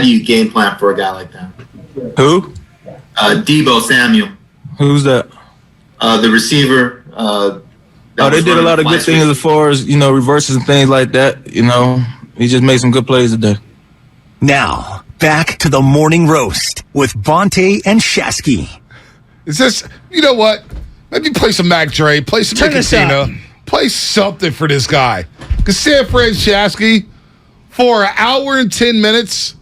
do you game plan for a guy like that? Who? Debo Samuel. Who's that? The receiver. They did a lot of good things as far as, reverses and things like that. He just made some good plays today. Now, back to the morning roast with Bonta and Shasky. Is this, you know what? Maybe play some Mac Dre, play some Nicotina, play something for this guy. Because San Fran Shasky, for an hour and 10 minutes,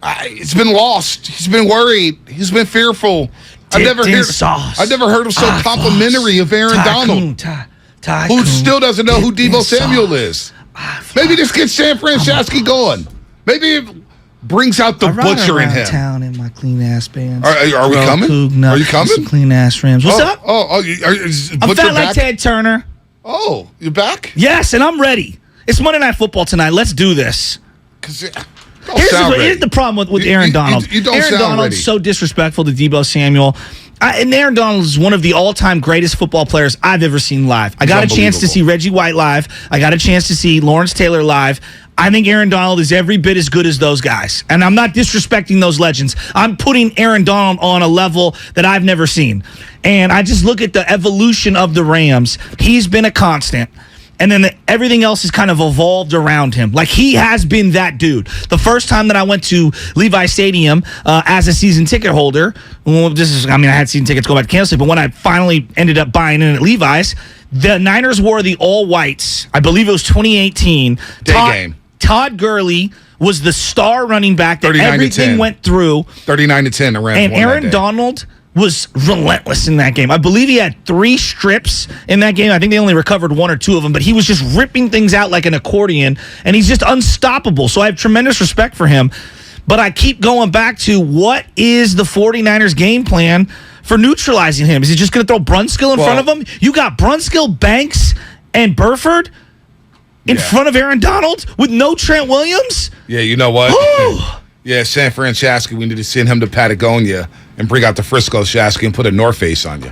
it's been lost. He's been worried. He's been fearful. I've never heard him so complimentary of Aaron Donald, who still doesn't know who Debo Samuel is. Maybe this gets San Fran Shasky going. Maybe it brings out the butcher in him. Town in my clean ass bands. Are we coming? Are you coming? Clean ass rims. What's up? I'm fat like Ted Turner. Oh, you back? Yes, and I'm ready. It's Monday Night Football tonight. Let's do this. Here's the problem with Aaron Donald. Aaron Donald's so disrespectful to Debo Samuel. And Aaron Donald is one of the all-time greatest football players I've ever seen live. I got a chance to see Reggie White live. I got a chance to see Lawrence Taylor live. I think Aaron Donald is every bit as good as those guys. And I'm not disrespecting those legends. I'm putting Aaron Donald on a level that I've never seen. And I just look at the evolution of the Rams. He's been a constant. And then everything else has kind of evolved around him. Like, he has been that dude. The first time that I went to Levi Stadium as a season ticket holder, I had season tickets go back to Kansas City, but when I finally ended up buying in at Levi's, the Niners wore the all-whites. I believe it was 2018. Game. Todd Gurley was the star running back that everything went through. 39-10, the Rams and won Aaron that day. Donald was relentless in that game. I believe he had 3 strips in that game. I think they only recovered 1 or 2 of them, but he was just ripping things out like an accordion, and he's just unstoppable. So I have tremendous respect for him. But I keep going back to, what is the 49ers game plan for neutralizing him? Is he just going to throw Brunskill in front of him? You got Brunskill, Banks, and Burford in front of Aaron Donald with no Trent Williams? Yeah, you know what? Yeah, San Fran Shasky, we need to send him to Patagonia and bring out the Frisco Shasky and put a North Face on you.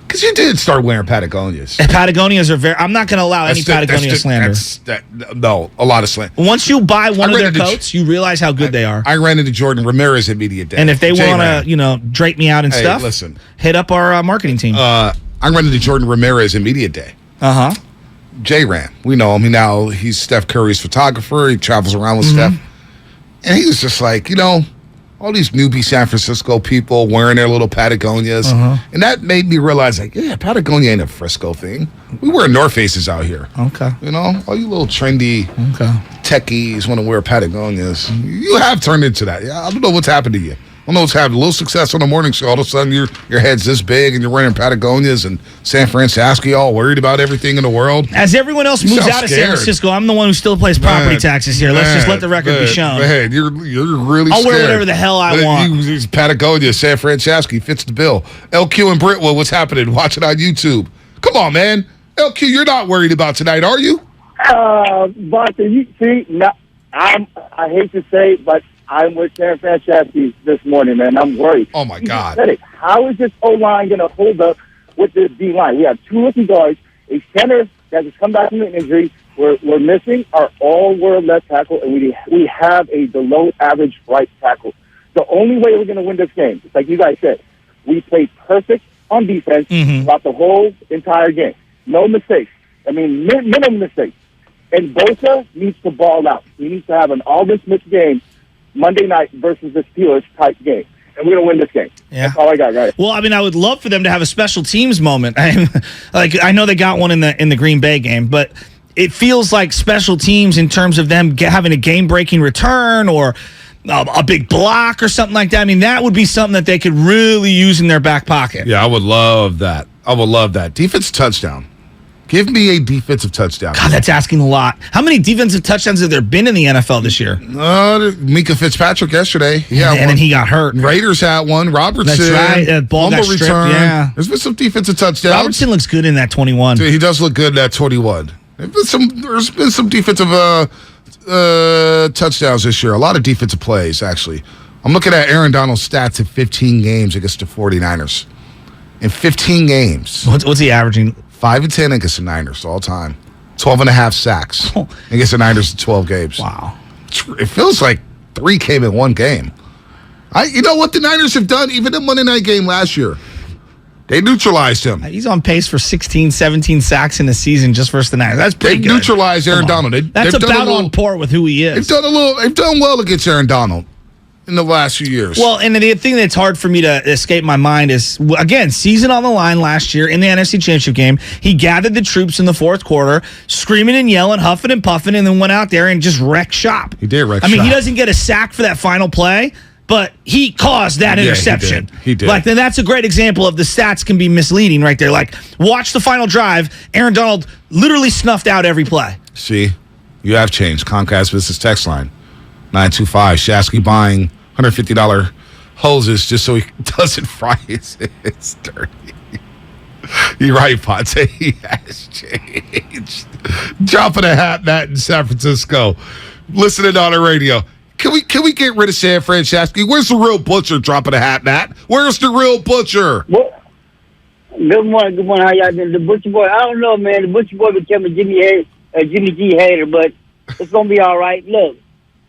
Because you did start wearing Patagonias. And Patagonias are very... I'm not going to allow any Patagonia slander. No, a lot of slander. Once you buy one of their coats, you realize how good they are. I ran into Jordan Ramirez at Media Day. And if they want to, drape me out and stuff, listen, hit up our marketing team. I ran into Jordan Ramirez at Media Day. Uh-huh. J-Ran. We know him. Now he's Steph Curry's photographer. He travels around with Steph. And he was just like, all these newbie San Francisco people wearing their little Patagonias. And that made me realize, Patagonia ain't a Frisco thing. We wear North Faces out here. Okay. All you little trendy techies want to wear Patagonias. You have turned into that. Yeah, I don't know what's happened to you. I don't know what's happened. A little success on the morning show. All of a sudden, your head's this big and you're wearing Patagonias, and San Fran Shasky all worried about everything in the world. As everyone else moves out of San Francisco, I'm the one who still pays property taxes here. Let's just let the record be shown. Man, you're really I'll scared. wear whatever the hell I want. He's Patagonia, San Fran Shasky fits the bill. LQ and Brentwood, what's happening? Watch it on YouTube. Come on, man. LQ, you're not worried about tonight, are you? Bonta, you see, I hate to say it, but I'm with San Fran Shasky this morning, man. I'm worried. Oh, my God. How is this O-line going to hold up with this D-line? We have 2 rookie guards, a center that has come back from an injury. We're missing our all-world left tackle, and we have a below-average right tackle. The only way we're going to win this game, just like you guys said, we played perfect on defense throughout the whole entire game. No mistakes. Minimum mistakes. And Bonta needs to ball out. He needs to have an Aldon Smith game Monday night versus the Steelers type game. And we're going to win this game. Yeah. That's all I got, guys. Well, I would love for them to have a special teams moment. I know they got one in the Green Bay game, but it feels like special teams in terms of them having a game-breaking return or a big block or something like that. That would be something that they could really use in their back pocket. Yeah, I would love that. Defense touchdown. Give me a defensive touchdown. God, that's asking a lot. How many defensive touchdowns have there been in the NFL this year? Mika Fitzpatrick yesterday. And then he got hurt. Raiders had one. Robertson. That's right. Ball got stripped, return. Yeah. There's been some defensive touchdowns. Robertson looks good in that 21. Dude, he does look good in that 21. There's been some defensive touchdowns this year. A lot of defensive plays, actually. I'm looking at Aaron Donald's stats in 15 games against the 49ers. In 15 games. What's he averaging? 5 and 10 against the Niners all time. 12 and a half sacks against the Niners in 12 games. Wow. It feels like 3 came in one game. You know what the Niners have done? Even the Monday night game last year, they neutralized him. He's on pace for 16, 17 sacks in the season just versus the Niners. That's pretty good. They neutralized Aaron Donald. That's about on par with who he is. They've done well against Aaron Donald in the last few years. Well, and the thing that's hard for me to escape my mind is, again, season on the line last year in the NFC Championship game. He gathered the troops in the fourth quarter, screaming and yelling, huffing and puffing, and then went out there and just wrecked shop. He did wreck shop. I mean, he doesn't get a sack for that final play, but he caused that interception. He did. Like, then that's a great example of the stats can be misleading right there. Like, watch the final drive. Aaron Donald literally snuffed out every play. See, you have changed. Comcast Business Text Line, 925. Shasky buying $150 hoses just so he doesn't fry his dirty. You're right, Bonta. He has changed. Dropping a hat, Matt, in San Francisco. Listening on the radio. Can we get rid of San Fran, Shasky? Where's the real butcher dropping a hat, Matt? Where's the real butcher? Well, good morning. How y'all doing? The Butcher Boy, I don't know, man. The Butcher Boy became a Jimmy G hater, but it's gonna be all right. Look,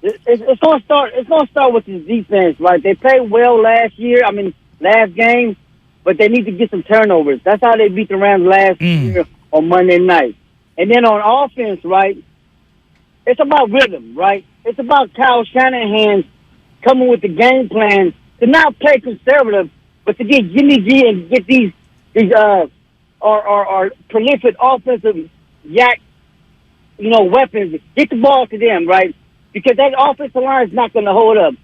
it's gonna start. It's gonna start with his defense, right? They played well last game, but they need to get some turnovers. That's how they beat the Rams last year on Monday night. And then on offense, right? It's about rhythm, right? It's about Kyle Shanahan coming with the game plan to not play conservative, but to get Jimmy G and get these prolific offensive weapons. Get the ball to them, right? Because that offensive line is not going to hold up.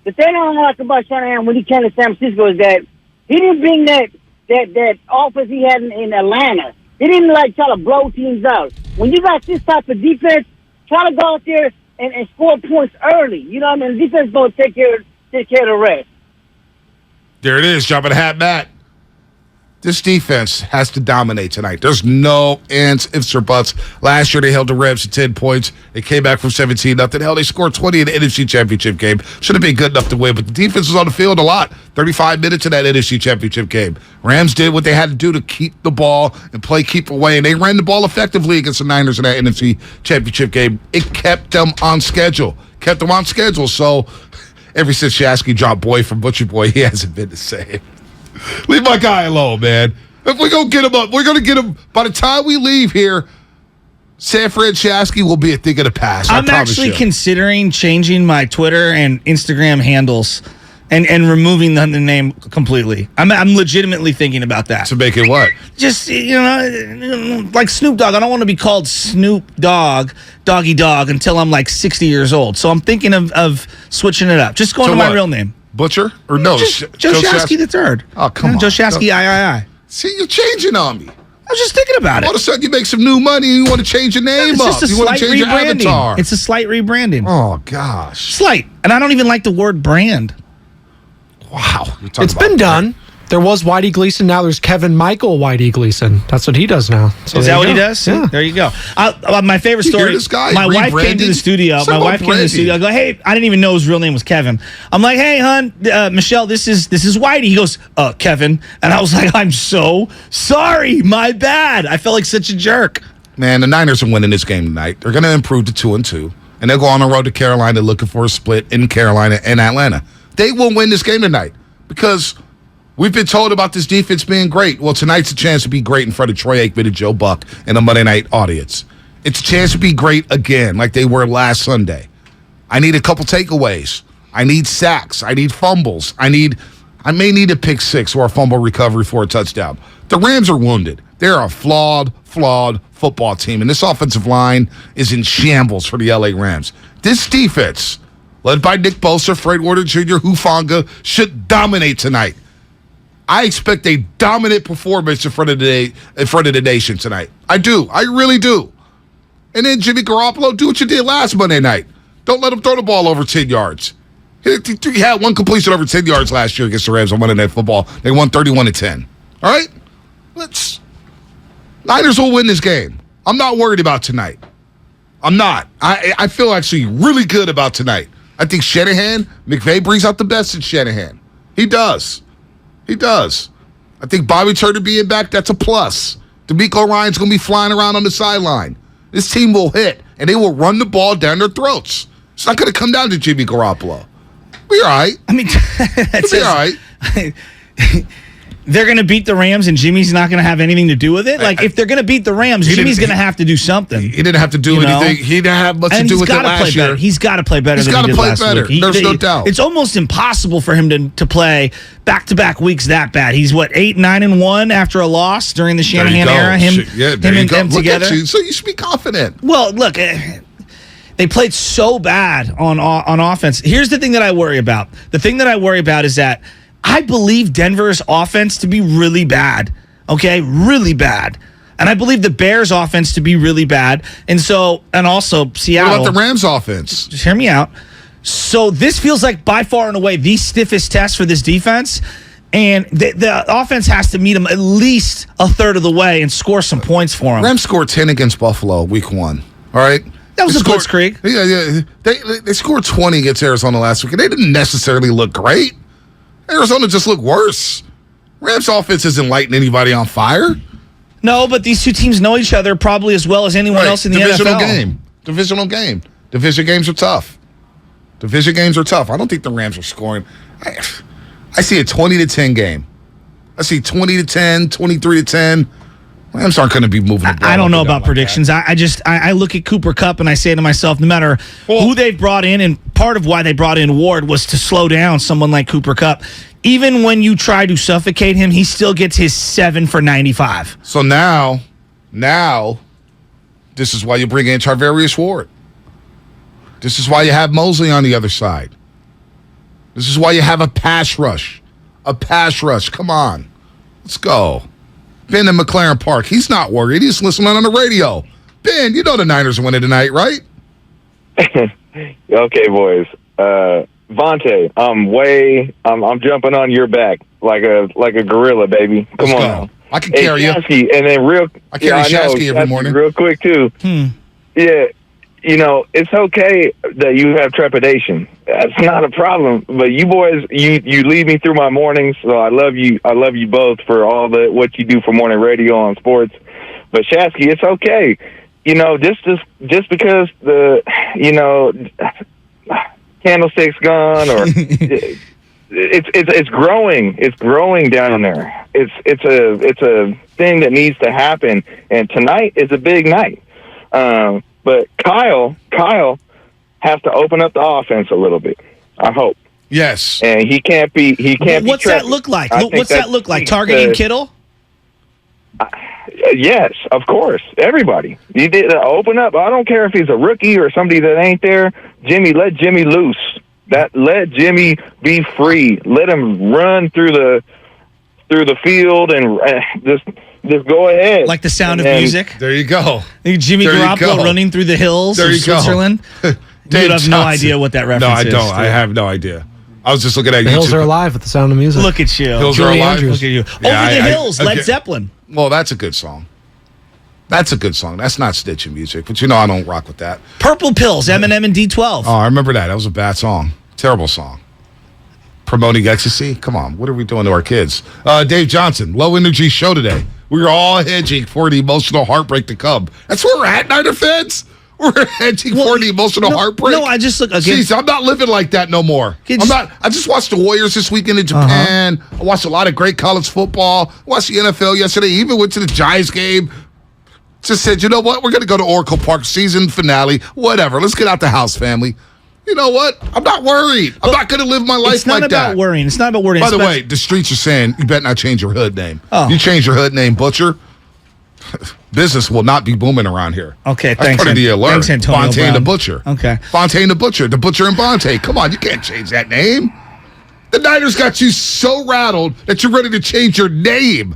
The thing I don't like about Shanahan when he came to San Francisco is that he didn't bring that offense he had in Atlanta. He didn't try to blow teams out. When you got this type of defense, try to go out there and score points early. You know what I mean? The defense is going to take care of the rest. There it is, dropping a hat, Matt. This defense has to dominate tonight. There's no ands, ifs, or buts. Last year, they held the Rams to 10 points. They came back from 17-0. Hell, they scored 20 in the NFC Championship game. Should have been good enough to win, but the defense was on the field a lot. 35 minutes in that NFC Championship game. Rams did what they had to do to keep the ball and play keep away, and they ran the ball effectively against the Niners in that NFC Championship game. It kept them on schedule. So ever since Shasky dropped Boy from Butcher Boy, he hasn't been the same. Leave my guy alone, man. If we're going to get him up, we're going to get him. By the time we leave here, San Fran Shasky will be a thing of the past. I'm actually considering changing my Twitter and Instagram handles and removing the name completely. I'm legitimately thinking about that. To make it what? Just, like Snoop Dogg. I don't want to be called Snoop Dogg, Doggy Dog, until I'm like 60 years old. So I'm thinking of switching it up. Just going to my real name. Butcher? Or no? Joe Shasky the third. Oh, come on. Joe Shasky, I. See, you're changing on me. I was just thinking about it. All of a sudden, you make some new money and you want to change your name up. You want to change your avatar. It's a slight rebranding. Oh, gosh. Slight. And I don't even like the word brand. Wow. It's been done. There was Whitey Gleason. Now there's Kevin Michael Whitey Gleason. That's what he does now. So is that what he does? Yeah. There you go. My favorite story. This guy my wife came to the studio. I go, hey, I didn't even know his real name was Kevin. I'm like, hey, hon, Michelle, this is Whitey. He goes, Kevin. And I was like, I'm so sorry. My bad. I felt like such a jerk. Man, the Niners are winning this game tonight. They're going to improve to 2-2. And they'll go on the road to Carolina looking for a split in Carolina and Atlanta. They will win this game tonight because we've been told about this defense being great. Well, tonight's a chance to be great in front of Troy Aikman and Joe Buck and a Monday night audience. It's a chance to be great again like they were last Sunday. I need a couple takeaways. I need sacks. I need fumbles. I may need a pick six or a fumble recovery for a touchdown. The Rams are wounded. They're a flawed football team, and this offensive line is in shambles for the LA Rams. This defense, led by Nick Bosa, Fred Warner Jr., Hufanga, should dominate tonight. I expect a dominant performance in front of the nation tonight. I do. I really do. And then Jimmy Garoppolo, do what you did last Monday night. Don't let him throw the ball over 10 yards. He had one completion over 10 yards last year against the Rams on Monday Night Football. They won 31-10. All right? Niners will win this game. I'm not worried about tonight. I'm not. I feel actually really good about tonight. I think McVay brings out the best in Shanahan. He does. I think Bobby Turner being back, that's a plus. DeMeco Ryan's going to be flying around on the sideline. This team will hit, and they will run the ball down their throats. It's not going to come down to Jimmy Garoppolo. Be all right. I mean, It'll be all right. They're going to beat the Rams, and Jimmy's not going to have anything to do with it. Like, if they're going to beat the Rams, Jimmy's going to have to do something. He didn't have to do anything. He didn't have much to do with it last year. He's got to play better than he did last week. There's no doubt. It's almost impossible for him to play back-to-back weeks that bad. He's, 8-9-1 after a loss during the Shanahan era? Him and them together? So you should be confident. Well, look, they played so bad on offense. Here's the thing that I worry about. The thing that I worry about is that I believe Denver's offense to be really bad, okay? Really bad. And I believe the Bears' offense to be really bad. And also Seattle. What about the Rams' offense? Just hear me out. So this feels like by far and away the stiffest test for this defense. And the offense has to meet them at least a third of the way and score some points for them. Rams scored 10 against Buffalo week 1, all right? That was a blitzkrieg. Yeah. They scored 20 against Arizona last week, and they didn't necessarily look great. Arizona just looked worse. Rams' offense isn't lighting anybody on fire. No, but these two teams know each other probably as well as anyone else in the NFL. Divisional game. Division games are tough. I don't think the Rams are scoring. I see a 20-10 game. I see 20-10, 23-10. Rams aren't going to be moving the ball. I don't know about predictions. I look at Cooper Kupp and I say to myself, no matter who they've brought in, and part of why they brought in Ward was to slow down someone like Cooper Kupp. Even when you try to suffocate him, he still gets his 7 for 95. So now, this is why you bring in Charvarius Ward. This is why you have Mosley on the other side. This is why you have a pass rush. Come on. Let's go. Ben in McLaren Park. He's not worried. He's listening on the radio. Ben, you know the Niners are winning tonight, right? Okay, boys. Bonta, I'm jumping on your back like a gorilla, baby. Come on now. I can carry you. Shasky, and then I carry Shasky every morning. Real quick, too. Yeah, it's okay that you have trepidation. That's not a problem. But you boys, you lead me through my mornings, so I love you. I love you both for all what you do for morning radio on sports. But Shasky, it's okay. Just because the candlestick's gone, or it's growing. It's growing down there. It's a thing that needs to happen. And tonight is a big night. But Kyle has to open up the offense a little bit, I hope. Yes. And he can't be What's that look like? What's that look like? Targeting Kittle? Yes, of course. Everybody. You did open up. I don't care if he's a rookie or somebody that ain't there. Let Jimmy loose. Let Jimmy be free. Let him run through the field and just go ahead. Like the Sound of Music? There you go. Jimmy Garoppolo running through the hills of Switzerland? Dude, I have no idea what that reference is. No, I don't. I have no idea. I was just looking at the YouTube. Hills Are Alive with the Sound of Music. Look at you. Hills Are Alive. Look at you. Yeah, Over the Hills, Led Zeppelin. Well, that's a good song. That's not stitching music, but I don't rock with that. Purple Pills, Eminem and D12. Oh, I remember that. That was a bad song. Terrible song. Promoting ecstasy? Come on. What are we doing to our kids? Dave Johnson, low energy show today. We're all hedging for the emotional heartbreak to come. That's where we're at, Niner fans. We're hedging for the emotional heartbreak. No, I just look again. Jeez, I'm not living like that no more. I just watched the Warriors this weekend in Japan. I watched a lot of great college football. I watched the NFL yesterday. Even went to the Giants game. Just said, you know what? We're going to go to Oracle Park season finale. Whatever. Let's get out the house, family. You know what? I'm not worried. I'm not going to live my life like that. It's not about worrying. It's not about worrying. By the way, the streets are saying you better not change your hood name. Oh. You change your hood name, Butcher, business will not be booming around here. Okay, That's thanks. part of the alert. Thanks, Antonio Fontaine Brown. the Butcher. Okay. Fontaine the Butcher and Bonta. Come on, you can't change that name. The Niners got you so rattled that you're ready to change your name.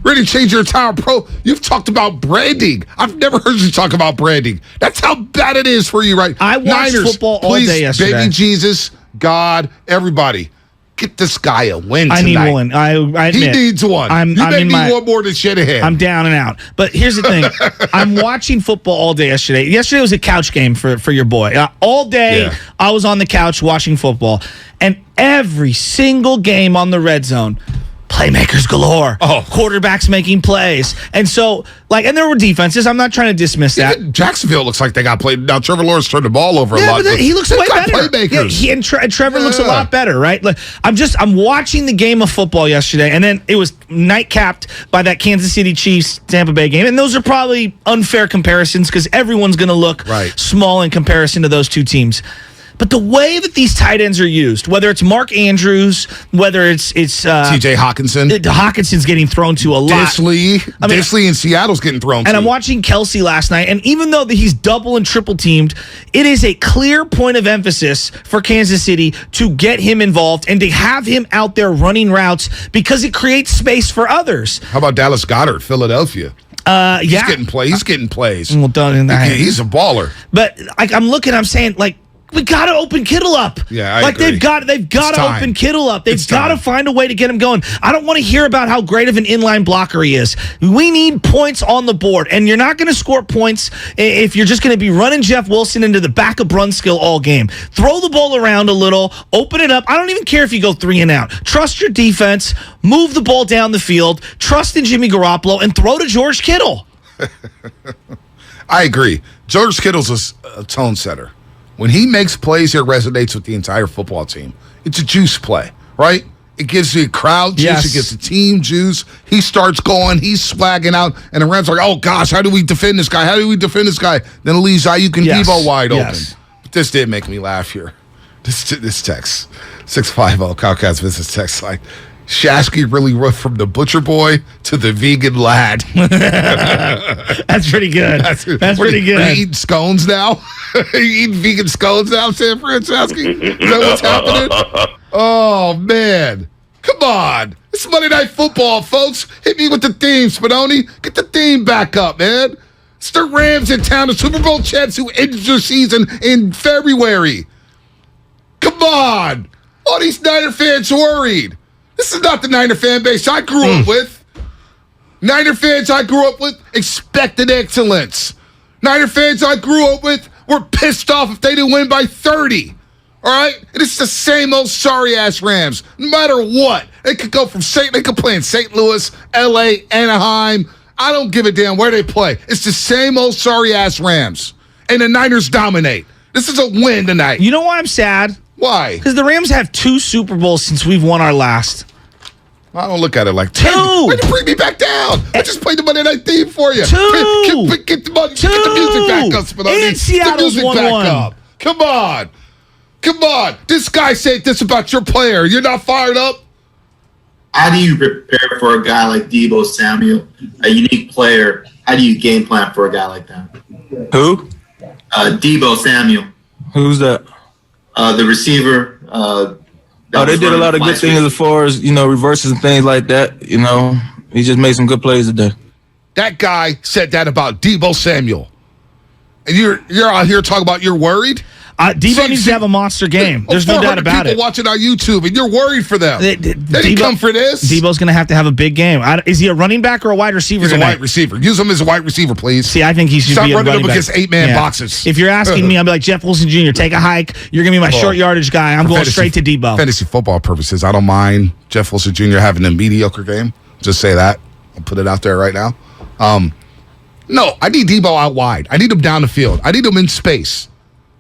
Ready to change your entire You've talked about branding. I've never heard you talk about branding. That's how bad it is for you, right? I watched Niners, football all please, day yesterday. Baby Jesus, God, everybody. Get this guy a win tonight. I need one. I admit. He needs one. You may need one more than Shanahan. I'm down and out. But here's the thing. I'm watching football all day yesterday. Yesterday was a couch game for your boy. All day, I was on the couch watching football. And every single game on the red zone, playmakers galore. Quarterbacks making plays. And so, and there were defenses. I'm not trying to dismiss that. Even Jacksonville looks like they got played. Now, Trevor Lawrence turned the ball over a lot. But he looks way better. Playmakers. Yeah, and Trevor looks a lot better, right? I'm watching the game of football yesterday, and then it was night capped by that Kansas City Chiefs Tampa Bay game. And those are probably unfair comparisons because everyone's going to look small in comparison to those two teams. But the way that these tight ends are used, whether it's Mark Andrews, whether it's T.J. Hawkinson. Hawkinson's getting thrown to a lot. Disley in Seattle's getting thrown to. And I'm watching Kelsey last night, and even though he's double and triple teamed, it is a clear point of emphasis for Kansas City to get him involved and to have him out there running routes because it creates space for others. How about Dallas Goedert, Philadelphia? He's getting plays. He's getting plays. Well done. He's a baller. But I'm saying, we got to open Kittle up. Yeah, I agree. They've got to open Kittle up. They've got to find a way to get him going. I don't want to hear about how great of an inline blocker he is. We need points on the board, and you're not going to score points if you're just going to be running Jeff Wilson into the back of Brunskill all game. Throw the ball around a little, open it up. I don't even care if you go 3 and out. Trust your defense, move the ball down the field, trust in Jimmy Garoppolo, and throw to George Kittle. I agree. George Kittle's a tone setter. When he makes plays, it resonates with the entire football team. It's a juice play, right? It gives the crowd juice. It gives the team juice. He starts going. He's swagging out. And the Rams are like, oh, gosh, how do we defend this guy? Then it leaves Ayuk and Debo wide open. But this did make me laugh here. This text, 650 Cowcats business text line. Shasky really went from the butcher boy to the vegan lad. That's pretty good. That's pretty good. Are you eating scones now? Are you eating vegan scones now, San Francisco? Is that what's happening? Oh, man. Come on. It's Monday Night Football, folks. Hit me with the theme, Spadoni. Get the theme back up, man. It's the Rams in town, the Super Bowl champs who ended their season in February. Come on. All these Niner fans worried. This is not the Niner fan base I grew up with. Niner fans I grew up with expected excellence. Niner fans I grew up with were pissed off if they didn't win by 30. All right? And it's the same old sorry-ass Rams. No matter what. They could go from they could play in St. Louis, L.A., Anaheim. I don't give a damn where they play. It's the same old sorry-ass Rams. And the Niners dominate. This is a win tonight. You know why I'm sad? Why? Because the Rams have 2 Super Bowls since we've won our last. I don't look at it like 2. Why'd you bring me back down? I just played the Monday Night theme for you. 2. Get the music back up, Spinelli. And Seattle's won 1. Come on. This guy said this about your player. You're not fired up? How do you prepare for a guy like Deebo Samuel, a unique player? How do you game plan for a guy like that? Who? Deebo Samuel. Who's that? The receiver. They did a lot of good things as far as, reverses and things like that. He just made some good plays today. That guy said that about Deebo Samuel. And you're out here talking about you're worried? Deebo needs to have a monster game. There's no doubt about it. People watching on YouTube, and you're worried for them. They didn't come for this. Deebo's going to have a big game. Is he a running back or a wide receiver? He's a wide receiver. Use him as a wide receiver, please. See, I think he should Stop be a running running up back. against 8-man boxes. If you're asking me, I'll be like, Jeff Wilson Jr., take a hike. You're going to be my short yardage guy. I'm going straight to Deebo. Fantasy football purposes, I don't mind Jeff Wilson Jr. having a mediocre game. Just say that. I'll put it out there right now. No, I need Deebo out wide. I need him down the field. I need him in space.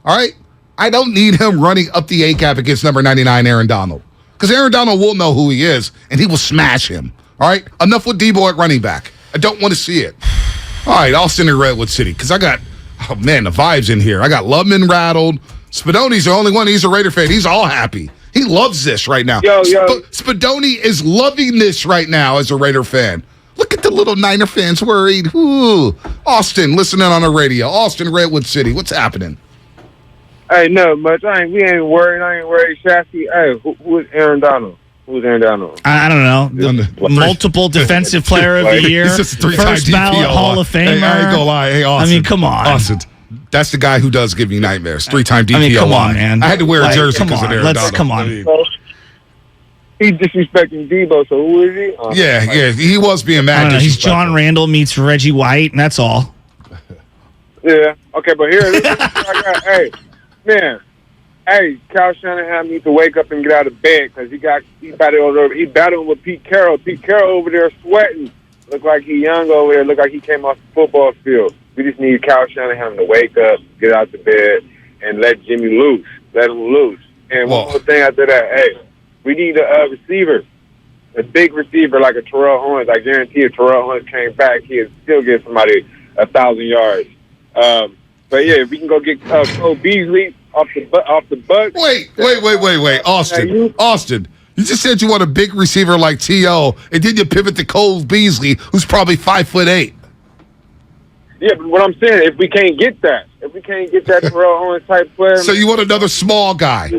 All right? I don't need him running up the A-gap against number 99, Aaron Donald. Because Aaron Donald will know who he is, and he will smash him. All right? Enough with Deebo at running back. I don't want to see it. All right, Austin and Redwood City. Because I got, the vibes in here. I got Lubman rattled. Spadoni's the only one. He's a Raider fan. He's all happy. He loves this right now. Spadoni is loving this right now as a Raider fan. Look at the little Niner fans worried. Ooh. Austin, listening on the radio. Austin, Redwood City. What's happening? Hey, no much. We ain't worried. I ain't worried. Shasky. Hey, who is Aaron Donald? Who's Aaron Donald? I don't know. Multiple defensive player of the year. First ballot Hall of Famer. Hey, I ain't gonna lie. Hey, Austin. Come on. Austin. That's the guy who does give you nightmares. 3-time DPO. Come on, man. I had to wear a jersey because of Aaron Donald. Come on. He's disrespecting Deebo, so who is he? Yeah. He was being mad. He's John Randall meets Reggie White, and that's all. Yeah. Okay, but here, this is what I got. Hey, man, Hey, Kyle Shanahan needs to wake up and get out of bed because he battled with Pete Carroll. Pete Carroll over there sweating. Look like he young over there. Look like he came off the football field. We just need Kyle Shanahan to wake up, get out the bed, and let Jimmy loose. Let him loose. And one more thing after that, hey, we need a receiver, a big receiver like a Terrell Owens. I guarantee if Terrell Owens came back, he'd still give somebody 1,000 yards. But yeah, if we can go get Cole Beasley off the Bucs. Wait, Austin. You just said you want a big receiver like T.O., and then you pivot to Cole Beasley, who's probably 5'8". Yeah, but what I'm saying, if we can't get that Terrell Owens type player, so you want another small guy.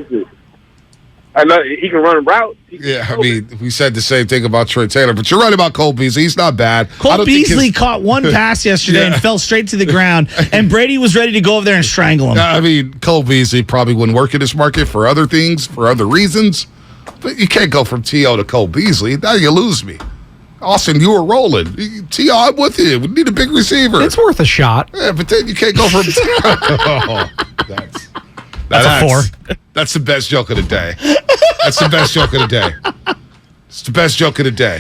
I know he can run routes. We said the same thing about Troy Taylor, but you're right about Cole Beasley. He's not bad. Cole Beasley caught one pass yesterday and fell straight to the ground, and Brady was ready to go over there and strangle him. Cole Beasley probably wouldn't work in this market for other things, for other reasons, but you can't go from T.O. to Cole Beasley. Now you lose me. Austin, you were rolling. T.O., I'm with you. We need a big receiver. It's worth a shot. Yeah, but then you can't go from That's a 4. That's the best joke of the day. That's the best joke of the day. It's the best joke of the day.